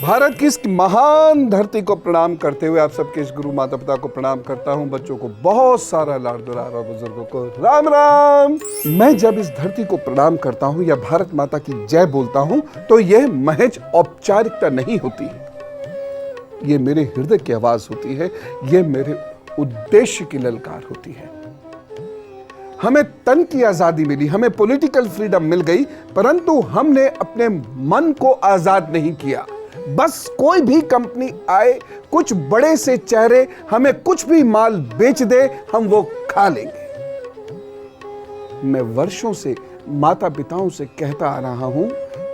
भारत की इस महान धरती को प्रणाम करते हुए आप सबके इस गुरु माता पिता को प्रणाम करता हूं। बच्चों को बहुत सारा लाड दुलार और बुजुर्गों को राम राम। मैं जब इस धरती को प्रणाम करता हूं या भारत माता की जय बोलता हूं तो यह महज औपचारिकता नहीं होती है, ये मेरे हृदय की आवाज होती है, ये मेरे उद्देश्य की ललकार होती है। हमें तन की आजादी मिली, हमें पॉलिटिकल फ्रीडम मिल गई, परंतु हमने अपने मन को आजाद नहीं किया। बस कोई भी कंपनी आए, कुछ बड़े से चेहरे हमें कुछ भी माल बेच दे, हम वो खा लेंगे। मैं वर्षों से माता पिताओं से कहता आ रहा हूं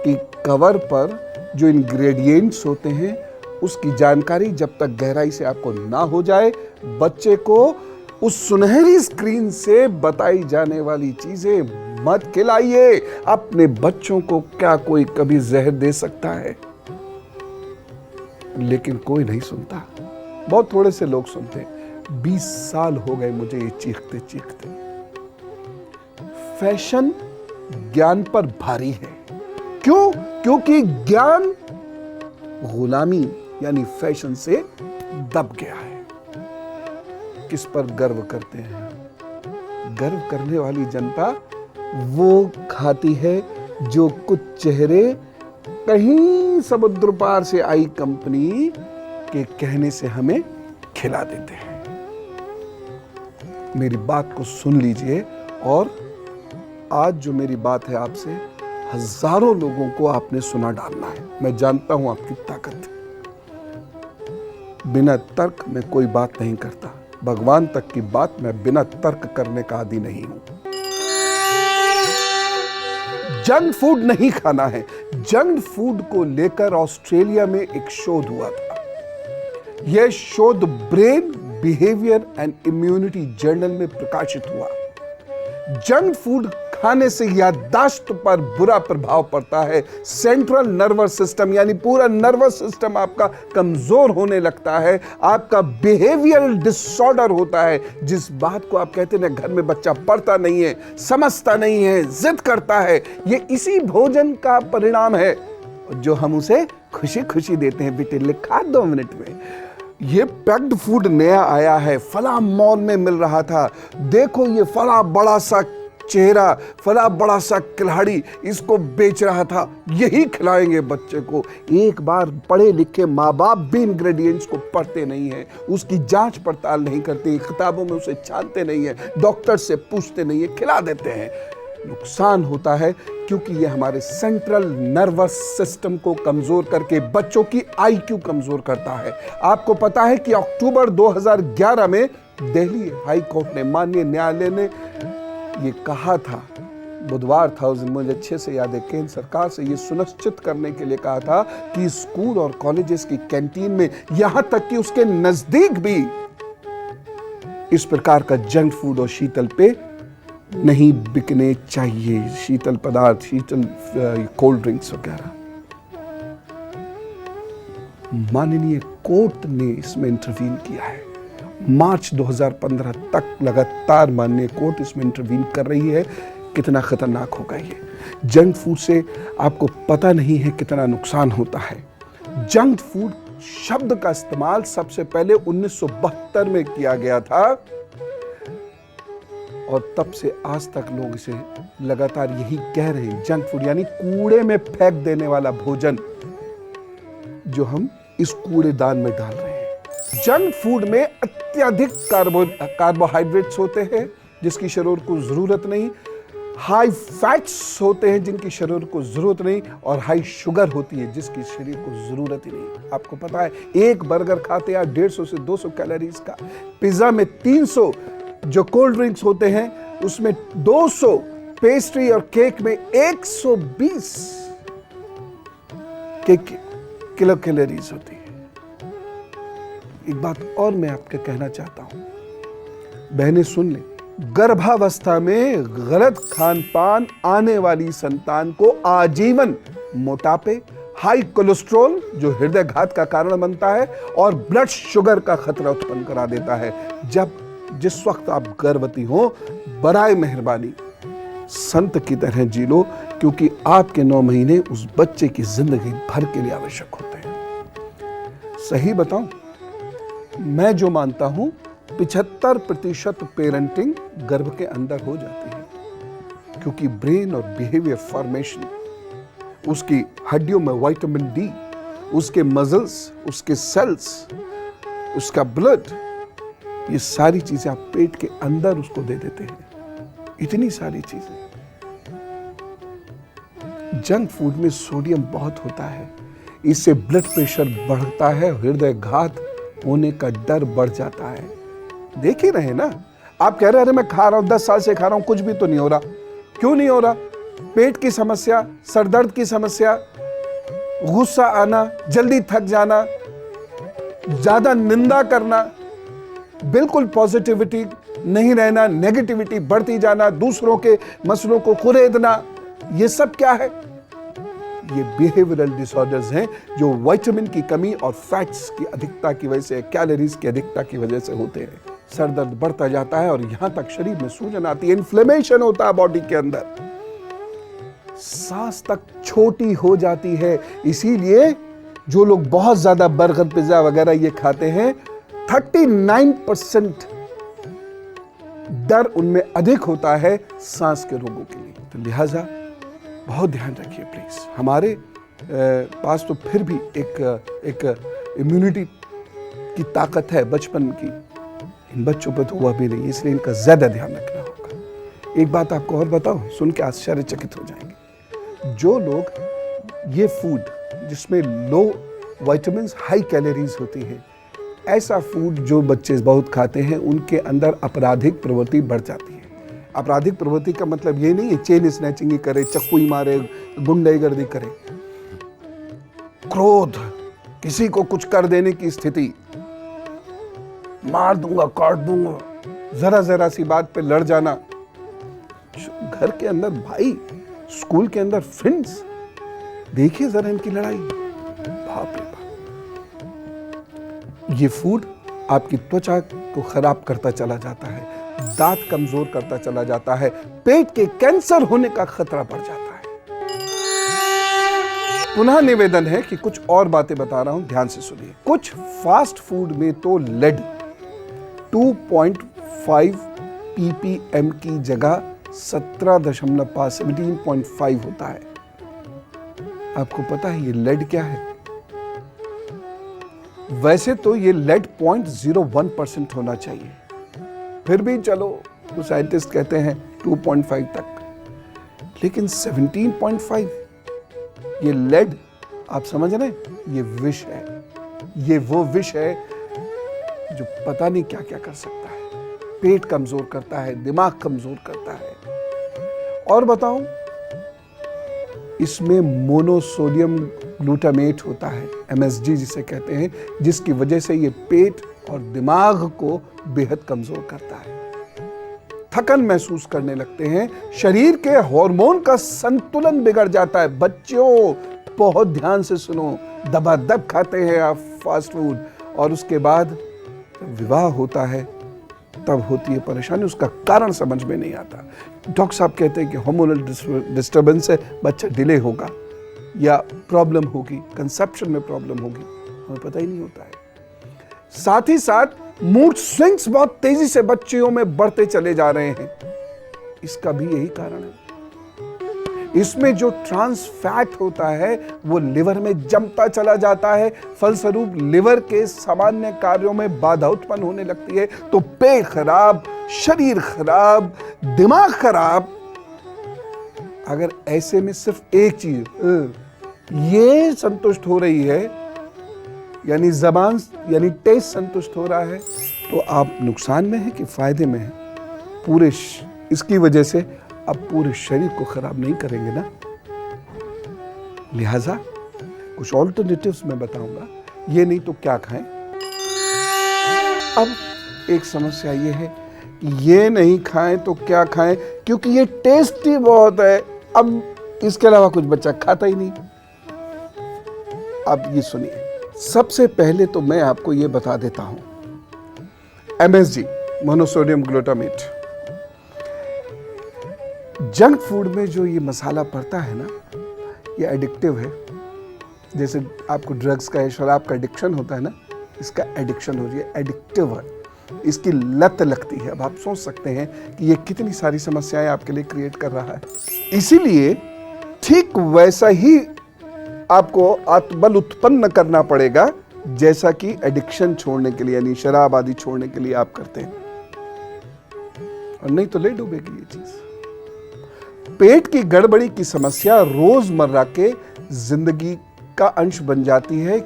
कि कवर पर जो इंग्रेडिएंट्स होते हैं उसकी जानकारी जब तक गहराई से आपको ना हो जाए, बच्चे को उस सुनहरी स्क्रीन से बताई जाने वाली चीजें मत खिलाइए। अपने बच्चों को क्या कोई कभी जहर दे सकता है? लेकिन कोई नहीं सुनता, बहुत थोड़े से लोग सुनते। 20 साल हो गए मुझे ये चीखते चीखते। फैशन ज्ञान पर भारी है। क्यों? क्योंकि ज्ञान गुलामी यानी फैशन से दब गया है। किस पर गर्व करते हैं? गर्व करने वाली जनता वो खाती है जो कुछ चेहरे कहीं समुद्र पार से आई कंपनी के कहने से हमें खिला देते हैं। मेरी बात को सुन लीजिए, और आज जो मेरी बात है आपसे, हजारों लोगों को आपने सुना डालना है। मैं जानता हूं आपकी ताकत। बिना तर्क में कोई बात नहीं करता। भगवान तक की बात मैं बिना तर्क करने का आदी नहीं हूं। जंक फूड नहीं खाना है। जंक फूड को लेकर ऑस्ट्रेलिया में एक शोध हुआ था। यह शोध brain behaviour and immunity journal में प्रकाशित हुआ। जंक फूड खाने से याददाश्त पर बुरा प्रभाव पड़ता है। सेंट्रल नर्वस सिस्टम यानी पूरा नर्वस सिस्टम आपका कमजोर होने लगता है। आपका बिहेवियरल डिसऑर्डर होता है। जिस बात को आप कहते हैं घर में बच्चा पढ़ता नहीं है, समझता नहीं है, जिद करता है, ये इसी भोजन का परिणाम है जो हम उसे खुशी खुशी देते हैं। बेटे लिखा 2 मिनट में। ये पैक्ड फूड नया आया है, फला मॉल में मिल रहा था। देखो ये फला बड़ा सा चेहरा, फला बड़ा सा खिलाड़ी इसको बेच रहा था, यही खिलाएंगे बच्चे को। एक बार पढ़े लिखे माँ बाप भी इंग्रेडिएंट्स को पढ़ते नहीं है, उसकी जांच पड़ताल नहीं करते, किताबों में उसे छानते नहीं है, डॉक्टर से पूछते नहीं है, खिला देते हैं। नुकसान होता है क्योंकि ये हमारे सेंट्रल नर्वस सिस्टम को कमजोर करके बच्चों की IQ कमजोर करता है। आपको पता है कि अक्टूबर 2011 में दिल्ली हाई कोर्ट ने, माननीय न्यायालय ने ये कहा था, बुधवार था उस दिन, मुझे अच्छे से याद है, केंद्र सरकार से ये सुनिश्चित करने के लिए कहा था कि स्कूल और कॉलेजेस की कैंटीन में, यहां तक कि उसके नजदीक भी इस प्रकार का जंक फूड और शीतल पेय नहीं बिकने चाहिए। शीतल पदार्थ, शीतल कोल्ड ड्रिंक्स वगैरह। माननीय कोर्ट ने इसमें इंटरवीन किया है। मार्च 2015 तक लगातार माननीय कोर्ट इसमें इंटरवीन कर रही है। कितना खतरनाक होगा ये। जंक फूड से आपको पता नहीं है कितना नुकसान होता है। जंक फूड शब्द का इस्तेमाल सबसे पहले 1972 में किया गया था, और तब से आज तक लोग इसे लगातार यही कह रहे हैं। जंक फूड यानी कूड़े में फेंक देने वाला भोजन जो हम इस कूड़ेदान में डाल रहे हैं। जंक फूड में अत्यधिक कार्बोहाइड्रेट्स होते हैं जिसकी शरीर को जरूरत नहीं, हाई फैट्स होते हैं जिनकी शरीर को जरूरत नहीं, और हाई शुगर होती है जिसकी शरीर को जरूरत ही नहीं। आपको पता है एक बर्गर खाते हैं 150 से 200 कैलोरीज का, पिज्जा में 300, जो कोल्ड ड्रिंक्स होते हैं उसमें 200, पेस्ट्री और केक में 120 किलो कैलोरीज होती है। एक बात और मैं आपके कहना चाहता हूं, बहनें सुन लें, गर्भावस्था में गलत खान पान आने वाली संतान को आजीवन मोटापे, हाई कोलेस्ट्रॉल जो हृदय घात का कारण बनता है, और ब्लड शुगर का खतरा उत्पन्न करा देता है। जिस वक्त आप गर्भवती हो, बराए मेहरबानी संत की तरह जी लो, क्योंकि आपके 9 महीने उस बच्चे की जिंदगी भर के लिए आवश्यक होते हैं। सही बताऊं, मैं जो मानता हूं 75% पेरेंटिंग गर्भ के अंदर हो जाती है, क्योंकि ब्रेन और बिहेवियर फॉर्मेशन, उसकी हड्डियों में विटामिन डी, उसके मसल्स, उसके सेल्स, उसका ब्लड, ये सारी चीजें आप पेट के अंदर उसको दे देते हैं। इतनी सारी चीजें। जंक फूड में सोडियम बहुत होता है, इससे ब्लड प्रेशर बढ़ता है, हृदयघात होने का डर बढ़ जाता है। देख ही रहे ना, आप कह रहे अरे मैं खा रहा हूं, 10 साल से खा रहा हूं, कुछ भी तो नहीं हो रहा। क्यों नहीं हो रहा? पेट की समस्या, सरदर्द की समस्या, गुस्सा आना, जल्दी थक जाना, ज्यादा निंदा करना, बिल्कुल पॉजिटिविटी नहीं रहना, नेगेटिविटी बढ़ती जाना, दूसरों के मसलों को कुरेदना, ये सब क्या है? ये बिहेवियरल डिसऑर्डर्स हैं जो विटामिन की कमी और फैट्स की अधिकता की वजह से, कैलोरीज की अधिकता की वजह से होते हैं। सर दर्द बढ़ता जाता है और यहां तक शरीर में सूजन आती है, इन्फ्लेमेशन होता है बॉडी के अंदर, सांस तक छोटी हो जाती है। इसीलिए जो लोग बहुत ज्यादा बर्गर, पिज्जा वगैरह ये खाते हैं, 39% डर उनमें अधिक होता है सांस के रोगों के लिए। तो लिहाजा बहुत ध्यान रखिए प्लीज। हमारे पास तो फिर भी एक इम्यूनिटी की ताकत है बचपन की, इन बच्चों पर तो हुआ भी नहीं, इसलिए इनका ज्यादा ध्यान रखना होगा। एक बात आपको और बताऊं, सुन के आश्चर्यचकित हो जाएंगे। जो लोग ये फूड जिसमें लो विटामिन, हाई कैलोरीज होती है, ऐसा फूड जो बच्चे बहुत खाते हैं, उनके अंदर आपराधिक प्रवृत्ति बढ़ जाती है। आपराधिक प्रवृत्ति का मतलब ये नहीं है चेन स्नैचिंग ही करे, चक्कू ही मारे, गुंडागर्दी करे। क्रोध, किसी को कुछ कर देने की स्थिति, मार दूंगा, काट दूंगा, जरा जरा सी बात पे लड़ जाना, घर के अंदर भाई, स्कूल के अंदर फ्रेंड्स, देखिए जरा इनकी लड़ाई, बाप रे बाप। ये फूड आपकी त्वचा को खराब करता चला जाता है, दांत कमजोर करता चला जाता है, पेट के कैंसर होने का खतरा बढ़ जाता है। पुनः निवेदन है कि कुछ और बातें बता रहा हूं, ध्यान से सुनिए। कुछ फास्ट फूड में तो लेड 2.5 ppm की जगह 17.5 होता है। आपको पता है ये लेड क्या है? वैसे तो ये लेड 0.01% होना चाहिए, फिर भी चलो तो साइंटिस्ट कहते हैं 2.5 तक, लेकिन 17.5 ये लेड, आप समझ रहे हैं, ये विष है। ये वो विष है जो पता नहीं क्या क्या कर सकता है, पेट कमजोर करता है, दिमाग कमजोर करता है। और बताऊं, इसमें मोनोसोडियम ग्लूटामेट होता है, MSG जिसे कहते हैं, जिसकी वजह से ये पेट और दिमाग को बेहद कमजोर करता है। थकन महसूस करने लगते हैं, शरीर के हार्मोन का संतुलन बिगड़ जाता है। बच्चों बहुत ध्यान से सुनो, दबादब खाते हैं आप फास्ट फूड, और उसके बाद विवाह होता है तब होती है परेशानी, उसका कारण समझ में नहीं आता। डॉक्टर साहब कहते हैं कि हार्मोनल डिस्टर्बेंस से बच्चा डिले होगा या प्रॉब्लम होगी, कंसेप्शन में प्रॉब्लम होगी, हमें पता ही नहीं होता है। साथ ही साथ मूड स्विंग्स बहुत तेजी से बच्चियों में बढ़ते चले जा रहे हैं, इसका भी यही कारण है। इसमें जो ट्रांस फैट होता है वो लिवर में जमता चला जाता है, फलस्वरूप लिवर के सामान्य कार्यों में बाधा उत्पन्न होने लगती है। तो पेट खराब, शरीर खराब, दिमाग खराब। अगर ऐसे में सिर्फ एक चीज ये संतुष्ट हो रही है, यानी जबान यानी टेस्ट संतुष्ट हो रहा है, तो आप नुकसान में है कि फायदे में है? पूरे इसकी वजह से आप पूरे शरीर को खराब नहीं करेंगे ना। लिहाजा कुछ ऑल्टरनेटिव्स मैं बताऊंगा, ये नहीं तो क्या खाएं। अब एक समस्या ये है कि ये नहीं खाएं तो क्या खाएं, क्योंकि ये टेस्टी बहुत है। अब इसके अलावा कुछ बच्चा खाता ही नहीं। अब ये सुनिए, सबसे पहले तो मैं आपको ये बता देता हूं, MSG monosodium glutamate, junk food में जो ये मसाला पड़ता है ना, ये एडिक्टिव है, जैसे आपको ड्रग्स का या शराब का एडिक्शन होता है ना, इसका एडिक्शन हो रही है, एडिक्टिव है, इसकी लत लगती है। अब आप सोच सकते हैं कि ये कितनी सारी समस्याएं आपके लिए क्रिएट कर रहा है। इसीलिए ठीक वैसा ही आपको आत्मबल उत्पन्न करना पड़ेगा जैसा कि एडिक्शन छोड़ने के लिए, यानी शराब आदि छोड़ने के लिए आप करते हैं, और नहीं तो ले डूबेगी ये चीज। पेट की गड़बड़ी की समस्या रोजमर्रा के जिंदगी का अंश बन जाती है,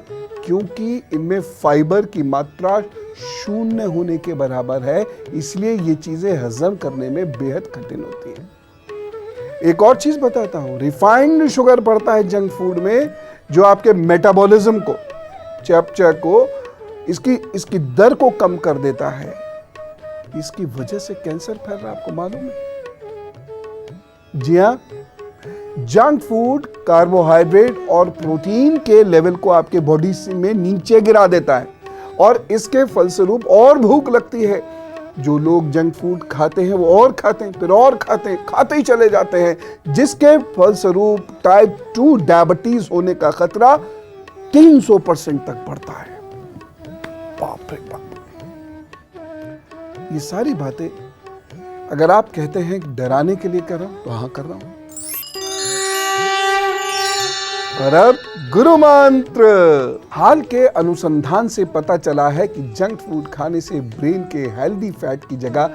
क्योंकि इनमें फाइबर की मात्रा शून्य होने के बराबर है, इसलिए ये चीजें हजम करने में बेहद कठिन होती है। एक और चीज बताता हूं, रिफाइंड शुगर पड़ता है जंक फूड में, जो आपके मेटाबॉलिज्म को, चयापचय को, इसकी दर को कम कर देता है। इसकी वजह से कैंसर फैल रहा है, आपको मालूम है? जी हां, जंक फूड कार्बोहाइड्रेट और प्रोटीन के लेवल को आपके बॉडी में नीचे गिरा देता है, और इसके फलस्वरूप और भूख लगती है। जो लोग जंक फूड खाते हैं वो और खाते हैं, फिर और खाते हैं, खाते ही चले जाते हैं, जिसके फलस्वरूप टाइप 2 डायबिटीज होने का खतरा 300% तक बढ़ता है। बाप रे बाप। ये सारी बातें अगर आप कहते हैं कि डराने के लिए कर रहा हूं, तो हाँ कर रहा हूं। और अब गुरु मंत्र। हाल के अनुसंधान से पता चला है कि जंक फूड खाने से ब्रेन के हेल्दी फैट की जगह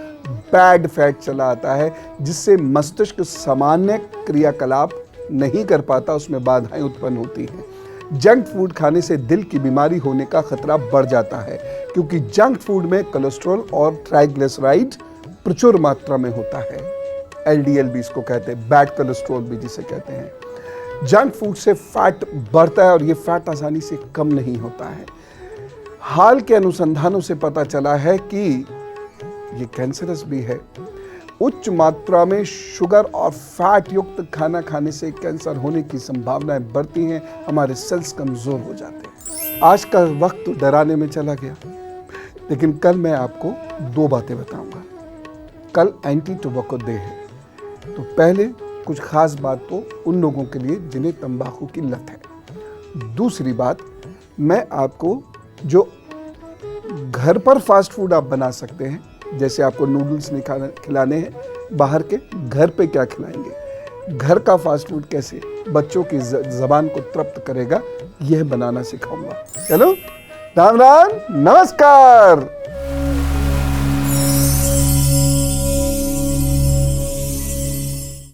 बैड फैट चला आता है, जिससे मस्तिष्क सामान्य क्रियाकलाप नहीं कर पाता, उसमें बाधाएं उत्पन्न होती हैं। जंक फूड खाने से दिल की बीमारी होने का खतरा बढ़ जाता है, क्योंकि जंक फूड में कोलेस्ट्रॉल और ट्राइग्लिसराइड प्रचुर मात्रा में होता है। LDL भी इसको कहते हैं, बैड कोलेस्ट्रॉल भी जिसे कहते हैं। जंक फूड से फैट बढ़ता है और ये फैट आसानी से कम नहीं होता है। हाल के अनुसंधानों से पता चला है कि ये कैंसरस भी है। उच्च मात्रा में शुगर और फैट युक्त खाना खाने से कैंसर होने की संभावनाएं बढ़ती हैं, हमारे सेल्स कमजोर हो जाते हैं। आज का वक्त डराने में चला गया, लेकिन कल मैं आपको 2 बातें बताऊंगा। कल एंटी टोबैको डे है, तो पहले कुछ खास बात तो उन लोगों के लिए जिन्हें तंबाकू की लत है। दूसरी बात, मैं आपको जो घर पर फास्ट फूड आप बना सकते हैं, जैसे आपको नूडल्स नहीं खिलाने हैं बाहर के, घर पे क्या खिलाएंगे, घर का फास्ट फूड कैसे बच्चों की जबान को तृप्त करेगा, यह बनाना सिखाऊंगा। चलो, राम राम, नमस्कार।